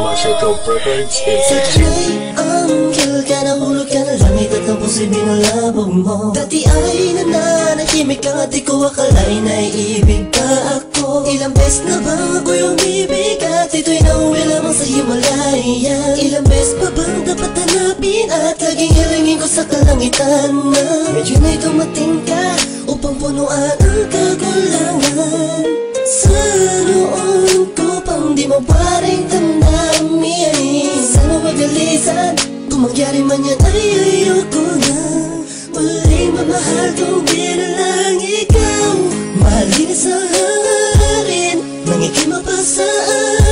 Marshall Properties. Sana'y anghel ka, nahulog ka na langit at ang puso'y binalabog mo. Dati ay nananahimik ka at di ko akalain na iibig ka ako. Ilang beses na bang ako'y umibig at ito'y nauwi lamang sa Himalayan. Ilang beses pa bang dapat hanapin at laging hilingin ko sa kalangitan na medyo na'y dumating ka upang punuan ang kakulangan. Sa noon ko pang di mo pa rin damdamin. Sana magalisan, kung mangyari man yan ay ayoko na muling mamahal kung di na lang ikaw. Malinis ang hangarin, nangikima pa sa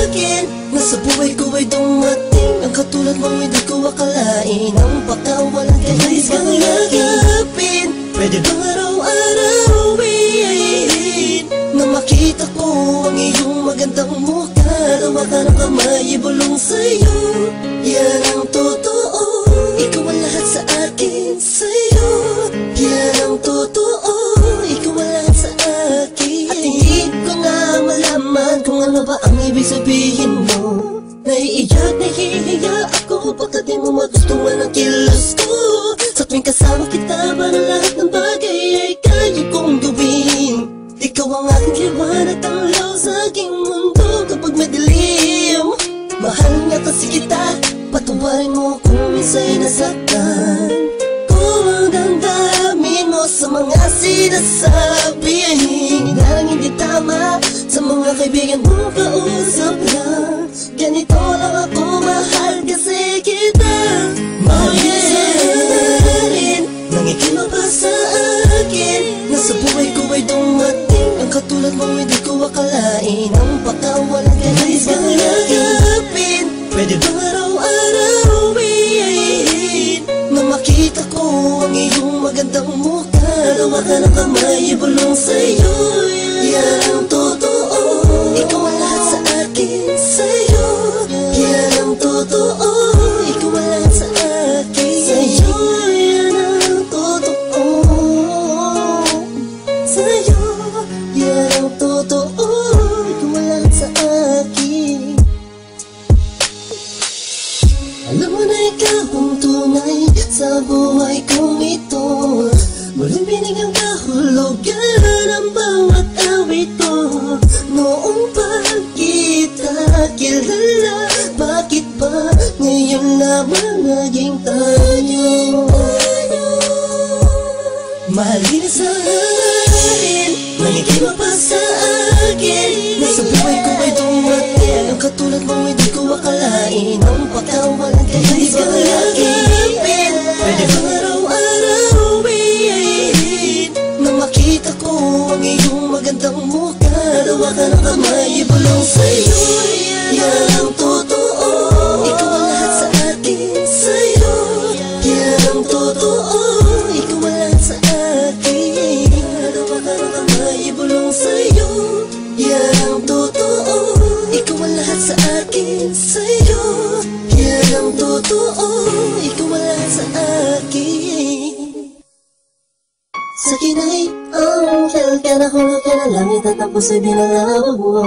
akin. Nasa buhay ko ay dumating ang katulad mo, hindi ko akalain. Ang pagkawalan ka, nais kang yakapin. Pwede bang araw-arawin na makita ko ang iyong magandang mukha? Tawa ka ng kamay, ibulong sa'yo. Yan ang totoo, ikaw ang lahat sa akin. Sa'yo, yan ang totoo, ikaw ang lahat sa akin. At hindi ko nga malaman kung ano ba ang ibig sabihin mo. Naiiyak, nahihiya ako pagka di mo magustuhan ang kilos ko. Sa tuwing kasama kita, parang lahat ng bagay ay kaya kong gawin. Ikaw ang aking liwanag, ang law sa aking mundo kapag madilim. Mahal nga kasi kita, patawarin mo kung minsa'y nasaktan. Kung ang damdamin mo sa mga sinasabi ay hinarang hindi tama, sa mga kaibigan mo kausap lang. Ganito lang ako, mahal kasi kita. Mayayarin, nangikima pa sa akin. Nasa buhay ko ay dumating ang katulad mo, hindi ko akalain. Ang pagkawalan ka, nais kang yakapin. Pwede bang araw-arawin na makita ko ang iyong magandang mukha? Tawa ka ng kamay, ibulong sa'yo. Yan ang totoo, ikaw ang lahat sa akin. Sa'yo, yan ang totoo, ikaw ang lahat sa akin. Sa'yo, yan ang totoo. Sa'yo, yan ang totoo, ikaw ang lahat sa akin. Alam mo na ikaw ang tunay sa buhay kong ito. Muling binigyan kahulugan ang bawat awit ko. Noong pa kita kilala, bakit ba ngayon lamang naging tayo? Malinis ang hangarin, nangikima pa sa akin. Nasa buhay ko ay dumating ang katulad mo, hindi ko akalain. Ang pagkawalan ka, nais kang yakapin. Pwede bang araw-arawin na makita ko ang iyong magandang mukha? Tawa ka ng kamay, ibulong sa'yo. Yan ang totoo, ikaw ang lahat sa akin. Sa'yo, yan ang totoo, ikaw ang lahat sa akin. Tawa ka ng kamay, ibulong sa'yo. Yan ang totoo, ikaw ang lahat sa akin. Sa'yo, yan ang totoo, ikaw ang lahat sa akin. Sa akin ay anghel ka, nahulog ka na langit at ang puso'y binalabog mo.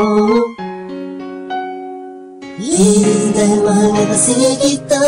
Dahil mahal na kasi kita.